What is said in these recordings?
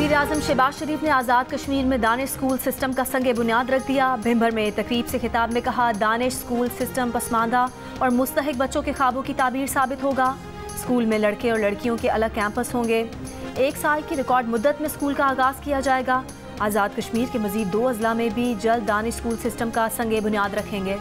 वज़ीर-ए-आज़म शहबाज शरीफ ने आज़ाद कश्मीर में दानिश स्कूल सिस्टम का संग बुनियाद रख दिया। भिंबर में तकरीब से खिताब में कहा, दानिश स्कूल सिस्टम पसमानदा और मुस्तहिक बच्चों के ख्वाबों की ताबीर साबित होगा। स्कूल में लड़के और लड़कियों के अलग कैंपस होंगे। 1 साल की रिकॉर्ड मुद्दत में स्कूल का आगाज़ किया जाएगा। आज़ाद कश्मीर के मज़ीद 2 अजला में भी जल्द दानिश स्कूल सिस्टम का संग बुनियाद रखेंगे।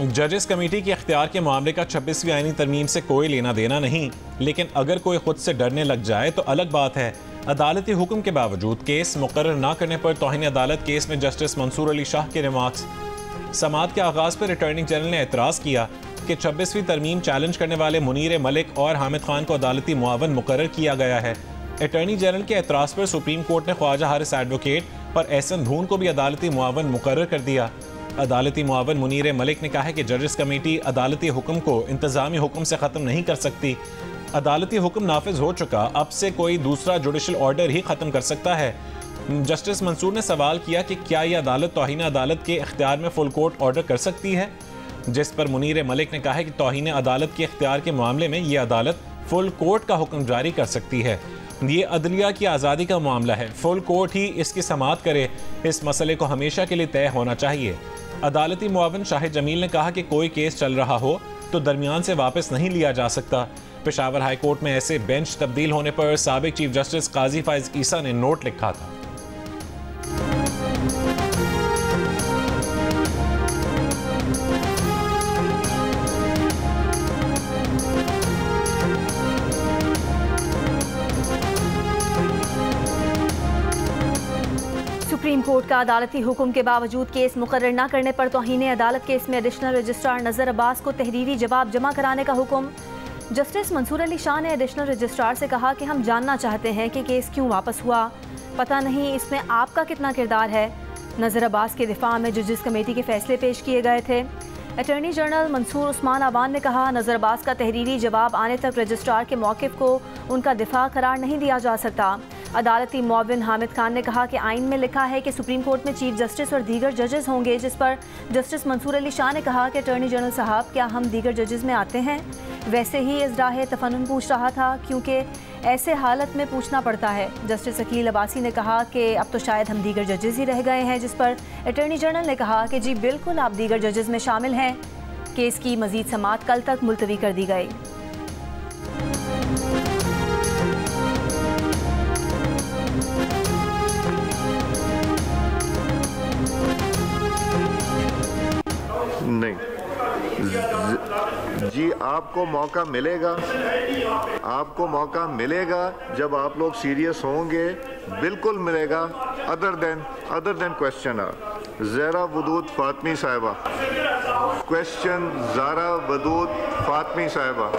जजेस कमेटी के इख्तियार के मामले का 26वीं आईनी तरमीम से कोई लेना देना नहीं, लेकिन अगर कोई खुद से डरने लग जाए तो अलग बात है। अदालती हुक्म के बावजूद केस मुकर्रर न करने पर तौहीन अदालत केस में जस्टिस मंसूर अली शाह के रिमार्क्स। समाअत के आगाज़ पर अटॉर्नी जनरल ने एतराज़ किया कि 26वीं तरमीम चैलेंज करने वाले मुनीर मलिक और हामिद खान को अदालती मुआवन मुकर्रर किया गया है। अटॉर्नी जनरल के एतराज़ पर सुप्रीम कोर्ट ने ख्वाजा हारिस एडवोकेट और एहसन धून को भी अदालती मुआवन मुकर्रर कर दिया। अदालती मुआवन मुनीर मलिक ने कहा है कि जजेस कमेटी अदालती हुक्म को इंतज़ामी हुक्म से ख़त्म नहीं कर सकती। अदालती हुक्म नाफिज हो चुका, अब से कोई दूसरा जुडिशल ऑर्डर ही ख़त्म कर सकता है। जस्टिस मंसूर ने सवाल किया कि क्या यह अदालत तौहीन अदालत के इख्तियार में फुल कोर्ट ऑर्डर कर सकती है, जिस पर मुनीर मलिक ने कहा है कि तौहीन अदालत के इख्तियार के मामले में ये अदालत फुल कोर्ट का हुक्म जारी कर सकती है। ये अदलिया की आज़ादी का मामला है, फुल कोर्ट ही इसकी समाअत करे। इस मसले को हमेशा के लिए तय होना चाहिए। अदालती मुआवन शाहिद जमील ने कहा कि कोई केस चल रहा हो तो दरमियान से वापस नहीं लिया जा सकता। पेशावर हाई कोर्ट में ऐसे बेंच तब्दील होने पर साबिक चीफ जस्टिस काजी फाइज ईसा ने नोट लिखा था। सुप्रीम कोर्ट का अदालती हुक्म के बावजूद केस मुकर्रर न करने पर तौहीन अदालत केस में एडिशनल रजिस्ट्रार नज़र अब्बास को तहरीरी जवाब जमा कराने का हुक्म। जस्टिस मंसूर अली शाह ने एडिशनल रजिस्ट्रार से कहा कि हम जानना चाहते हैं कि केस क्यों वापस हुआ, पता नहीं इसमें आपका कितना किरदार है। नज़र अब्बास के दिफा में जजेस कमेटी के फैसले पेश किए गए थे। अटॉर्नी जनरल मंसूर उस्मान आवान ने कहा, नज़र अब्बास का तहरीरी जवाब आने तक रजिस्ट्रार के मौक़िफ़ को उनका दिफा करार नहीं दिया जा सकता। अदालती मुआविन हामिद खान ने कहा कि आइन में लिखा है कि सुप्रीम कोर्ट में चीफ जस्टिस और दीगर जजेस होंगे, जिस पर जस्टिस मंसूर अली शाह ने कहा कि अटॉर्नी जनरल साहब क्या हम दीगर जजेस में आते हैं। वैसे ही इज़राह तफन्नुन पूछ रहा था, क्योंकि ऐसे हालत में पूछना पड़ता है। जस्टिस अकील अब्बासी ने कहा कि अब तो शायद हम दीगर जजेस ही रह गए हैं, जिस पर अटॉर्नी जनरल ने कहा कि जी बिल्कुल आप दीगर जजेस में शामिल हैं। केस की मज़ीद समाअत कल तक मुलतवी कर दी गई। नहीं जी, आपको मौका मिलेगा, आपको मौका मिलेगा जब आप लोग सीरियस होंगे, बिल्कुल मिलेगा। अदर देन क्वेश्चन ज़रा वदूद फातमी साहिबा, क्वेश्चन ज़रा वदूद फातमी साहिबा।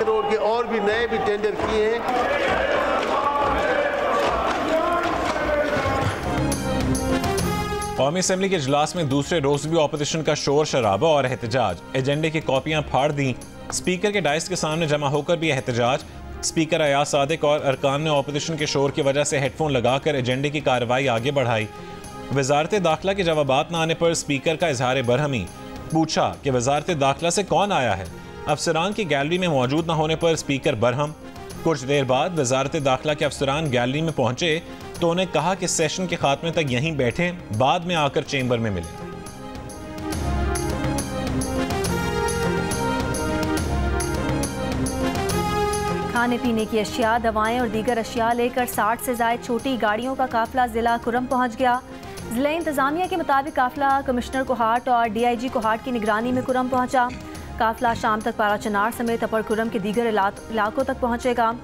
रोड के और भी नए भी टेंडर किए हैं। कौमी असम्बली के इजलास में दूसरे रोज भी अपोजिशन का शोर शराबा और एहतजाज। एजेंडे की कॉपियां फाड़ दी। स्पीकर के डाइस के सामने जमा होकर भी एहतजाज। स्पीकर अयाज सादिक और अरकान ने अपोजिशन के शोर की वजह से हेडफोन लगाकर एजेंडे की कार्रवाई आगे बढ़ाई। वजारत दाखिला के जवाबात न आने पर स्पीकर का इजहार बरहमी। पूछा कि वजारत दाखिला से कौन आया है। अफसरान की गैलरी में मौजूद न होने पर स्पीकर बरहम। कुछ देर बाद वजारत दाखिला के अफसरान गैलरी में पहुंचे तो उन्हें कहा कि सेशन के खात्मे तक यहीं बैठे, बाद में आकर चेंबर में मिले। खाने पीने की अशिया, दवाएं और दीगर अशिया लेकर 60 से ज़ायद छोटी गाड़ियों का काफिला जिला कुरम पहुंच गया। जिला इंतजामिया के मुताबिक काफिला कमिश्नर कोहाट और DIG कोहाट की निगरानी में कुरम पहुंचा। काफिला शाम तक पारा चनार समेत अपर कुरम के दीगर इलाकों तक पहुंचेगा।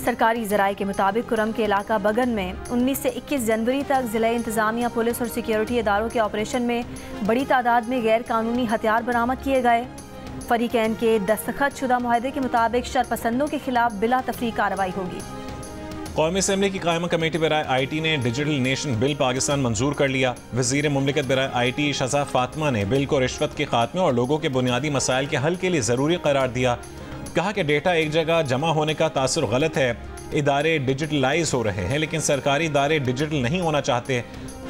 सरकारी ज़राए के मुताबिक कुरम के इलाका बगन में 19 से 21 जनवरी तक ज़िला इंतजामिया, पुलिस और सिक्योरिटी इदारों के ऑपरेशन में बड़ी तादाद में गैर कानूनी हथियार बरामद किए गए। फरीकैन के दस्तखत शुदा मुआहदे के मुताबिक शरपसंदों के खिलाफ बिला तफरीक कार्रवाई होगी। कौमी असम्बली की कायमा कमेटी बराए IT ने डिजिटल नेशन बिल पाकिस्तान मंजूर कर लिया। वज़ीर मुमलिकत बराए IT शज़ा फातिमा ने बिल को रिश्वत के खात्मे और लोगों के बुनियादी मसाइल के हल के लिए ज़रूरी करार दिया। कहा कि डेटा एक जगह जमा होने का तासुर गलत है। इदारे डिजिटलाइज हो रहे हैं, लेकिन सरकारी इदारे डिजिटल नहीं होना चाहते।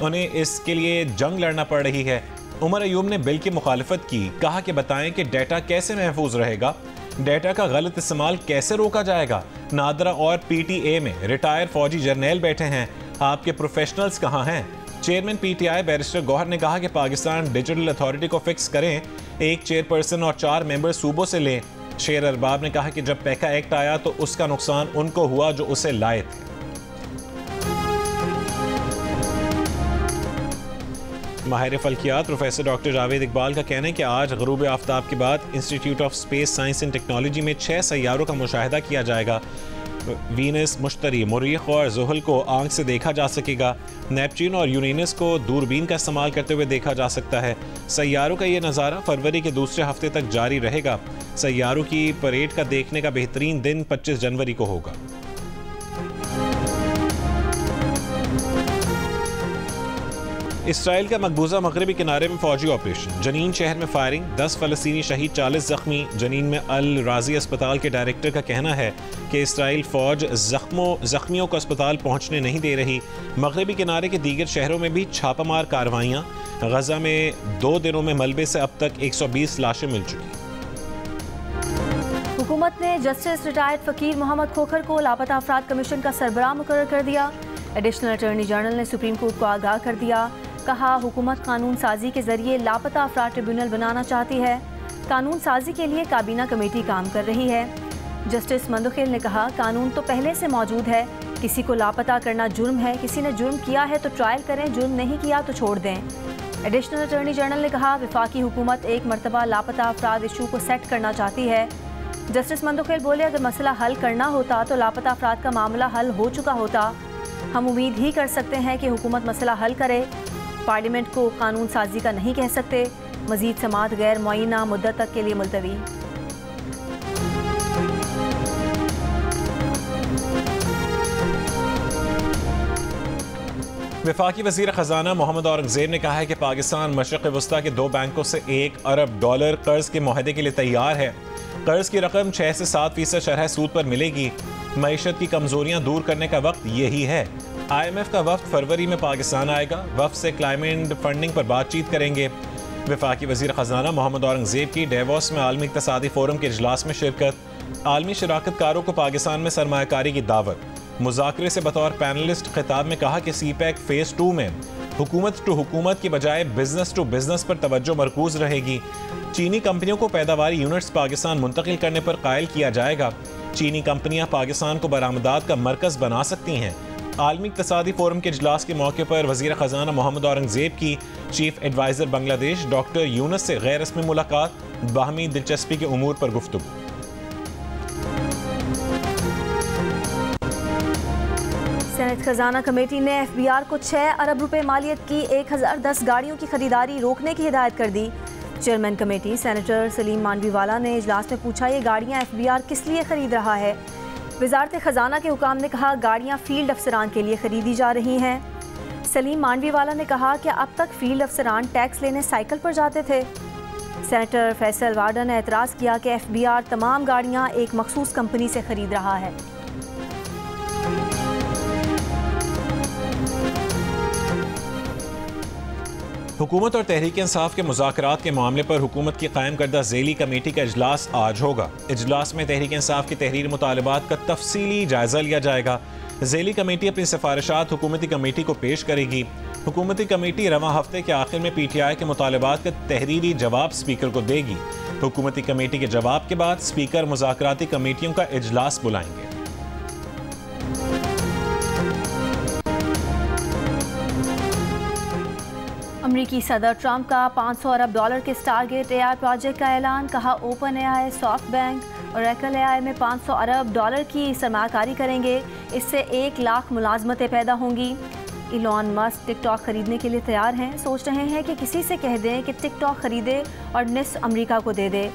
उन्हें इसके लिए जंग लड़ना पड़ रही है। उमर अयूब ने बिल की मुखालफत की, कहा कि बताएं कि डेटा कैसे महफूज रहेगा, डेटा का गलत इस्तेमाल कैसे रोका जाएगा। नादरा और PTA में रिटायर फौजी जर्नैल बैठे हैं, आपके प्रोफेशनल्स कहाँ हैं? चेयरमैन PTI बैरिस्टर गौहर ने कहा कि पाकिस्तान डिजिटल अथॉरिटी को फिक्स करें, एक चेयरपर्सन और 4 मेंबर सूबों से लें। शेर अरबाब ने कहा कि जब पैका एक्ट आया तो उसका नुकसान उनको हुआ जो उसे लाए थे। माहिर फल्कियात प्रोफेसर डॉक्टर जावेद इकबाल का कहना है कि आज गरूब आफ्ताब के बाद institute of space science and technology में 6 सैयारों का मुशाहिदा किया जाएगा। वीनस, मुश्तरी, मरीख और ज़ुहल को आंख से देखा जा सकेगा। नेपच्यून और यूरेनस को दूरबीन का इस्तेमाल करते हुए देखा जा सकता है। सैयारों का ये नज़ारा फरवरी के दूसरे हफ्ते तक जारी रहेगा। सैयारों की परेड का देखने का बेहतरीन दिन 25 जनवरी को होगा। इसराइल का मकबूजा मगरबी किनारे में फौजी ऑपरेशन, जनीन शहर में फायरिंग, 10 फ़लस्तीनी शहीद, 40 जख्मी। जनीन में अल राजी अस्पताल के डायरेक्टर का कहना है कि इसराइल फौज जख्मियों को अस्पताल पहुंचने नहीं दे रही। मगरबी किनारे के दीगर शहरों में भी छापामार कार्रवाइयाँ। गजा में 2 दिनों में मलबे से अब तक 120 लाशें मिल चुकी। हुकूमत ने जस्टिस रिटायर्ड फ़कीर मोहम्मद खोखर को लापता अफराद कमीशन का सरबराह मुकर्रर कर दिया। एडिशनल अटॉर्नी जनरल ने सुप्रीम कोर्ट को आगाह कर दिया, कहा हुकूमत कानून साजी के जरिए लापता अफराद ट्रिब्यूनल बनाना चाहती है। कानून साजी के लिए काबीना कमेटी काम कर रही है। जस्टिस मंदुखिल ने कहा, कानून तो पहले से मौजूद है, किसी को लापता करना जुर्म है, किसी ने जुर्म किया है तो ट्रायल करें, जुर्म नहीं किया तो छोड़ दें। एडिशनल अटॉर्नी जनरल ने कहा, वफाकी हुकूमत एक मरतबा लापता अफराद इशू को सेट करना चाहती है। जस्टिस मंदुखिल बोले, अगर मसला हल करना होता तो लापता अफराद का मामला हल हो चुका होता। हम उम्मीद ही कर सकते हैं कि हुकूमत मसला हल करे, पार्लियामेंट को कानून साजी का नहीं कह सकते। मजीद समाअत गैर मुअय्यना मुद्दत तक के लिए मुलतवी। वफाकी वज़ीर ख़जाना मोहम्मद औरंगज़ेब ने कहा है कि पाकिस्तान मशरिक़ वस्ता के 2 बैंकों से $1 अरब कर्ज के मुआहदे के लिए तैयार है। कर्ज की रकम 6 से 7% शरह सूद पर मिलेगी। मईशत की कमजोरियां दूर करने का वक्त यही है। IMF का वफ्द फरवरी में पाकिस्तान आएगा। वफ्द से क्लाइमेट फंडिंग पर बातचीत करेंगे। वफाकी वज़ीर ख़जाना मोहम्मद औरंगज़ेब की डेवोस में आलमी इक़्तिसादी फोरम के इजलास में शिरकत। आलमी शराकतकारों को पाकिस्तान में सरमायाकारी की दावत। मुज़ाकरे से बतौर पैनलिस्ट खिताब में कहा कि CPEC फेज़ 2 में हुकूमत टू हुकूमत की बजाय बिजनेस टू बिजनेस पर तवज्जो मरकूज रहेगी। चीनी कंपनियों को पैदावारी यूनिट्स पाकिस्तान मुंतकिल करने पर कायल किया जाएगा। चीनी कंपनियां पाकिस्तान को बरामदात का मरकज़ बना सकती हैं। आलमी इक़्तिसादी फोरम के इजलास के मौके पर वज़ीर ख़जाना मोहम्मद औरंगज़ेब की chief adviser Bangladesh doctor Yunus से गैर रस्मी मुलाकात, बाहमी दिलचस्पी के उमूर पर गुफ्तगू। सेनेट खजाना कमेटी ने FBR को 6 अरब रुपए मालियत की 1010 गाड़ियों की खरीदारी रोकने की हिदायत कर दी। Chairman committee senator Salim Mandviwalla ने इजलास में पूछा, ये गाड़ियाँ FBR किस लिए खरीद रहा है। वजारत खजाना के हुकाम ने कहा, गाड़ियाँ फील्ड अफसरान के लिए खरीदी जा रही हैं। सलीम मानवीवाला ने कहा कि अब तक फील्ड अफसरान टैक्स लेने साइकिल पर जाते थे। सेनेटर फैसल वार्डन ने एतराज़ किया कि FBR तमाम गाड़ियाँ एक मखसूस कंपनी से खरीद रहा है। हुकूमत और तहरीक इंसाफ के मुज़ाकरात के मामले पर हुकूमत की कायम करदा ज़ेली कमेटी का इजलास आज होगा। इजलास में तहरीक इंसाफ की तहरीर मुतालबात का तफसीली जायज़ा लिया जाएगा। ज़ेली कमेटी अपनी सिफारिशात हुकूमती कमेटी को पेश करेगी। हुकूमती कमेटी रवां हफ्ते के आखिर में PTI के मुतालबात का तहरीरी जवाब स्पीकर को देगी। हुकूमती कमेटी के जवाब के बाद स्पीकर मुज़ाकराती कमेटियों का इजलास बुलाएंगे। अमरीकी सदर ट्रंप का $500 अरब के स्टारगेट AI प्रोजेक्ट का ऐलान। कहा, ओपन AI, सॉफ्ट बैंक और Oracle AI में $500 अरब की सरमायाकारी करेंगे। इससे 1 लाख मुलाजमतें पैदा होंगी। इलॉन मस्क टिकटॉक खरीदने के लिए तैयार हैं। सोच रहे हैं कि किसी से कह दें कि टिकटॉक खरीदे और निस्फ अमरीका को दे दे।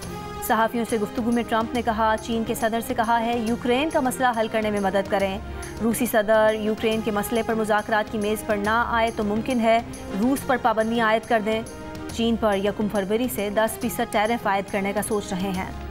सहाफ़ियों से गुफ्तगू में ट्रंप ने कहा, चीन के सदर से कहा है यूक्रेन का मसला हल करने में मदद करें। रूसी सदर यूक्रेन के मसले पर मुज़ाकरात की मेज़ पर ना आए तो मुमकिन है रूस पर पाबंदी आयद कर दें। चीन पर 1 फरवरी से 10% टैरिफ आयद करने का सोच रहे हैं।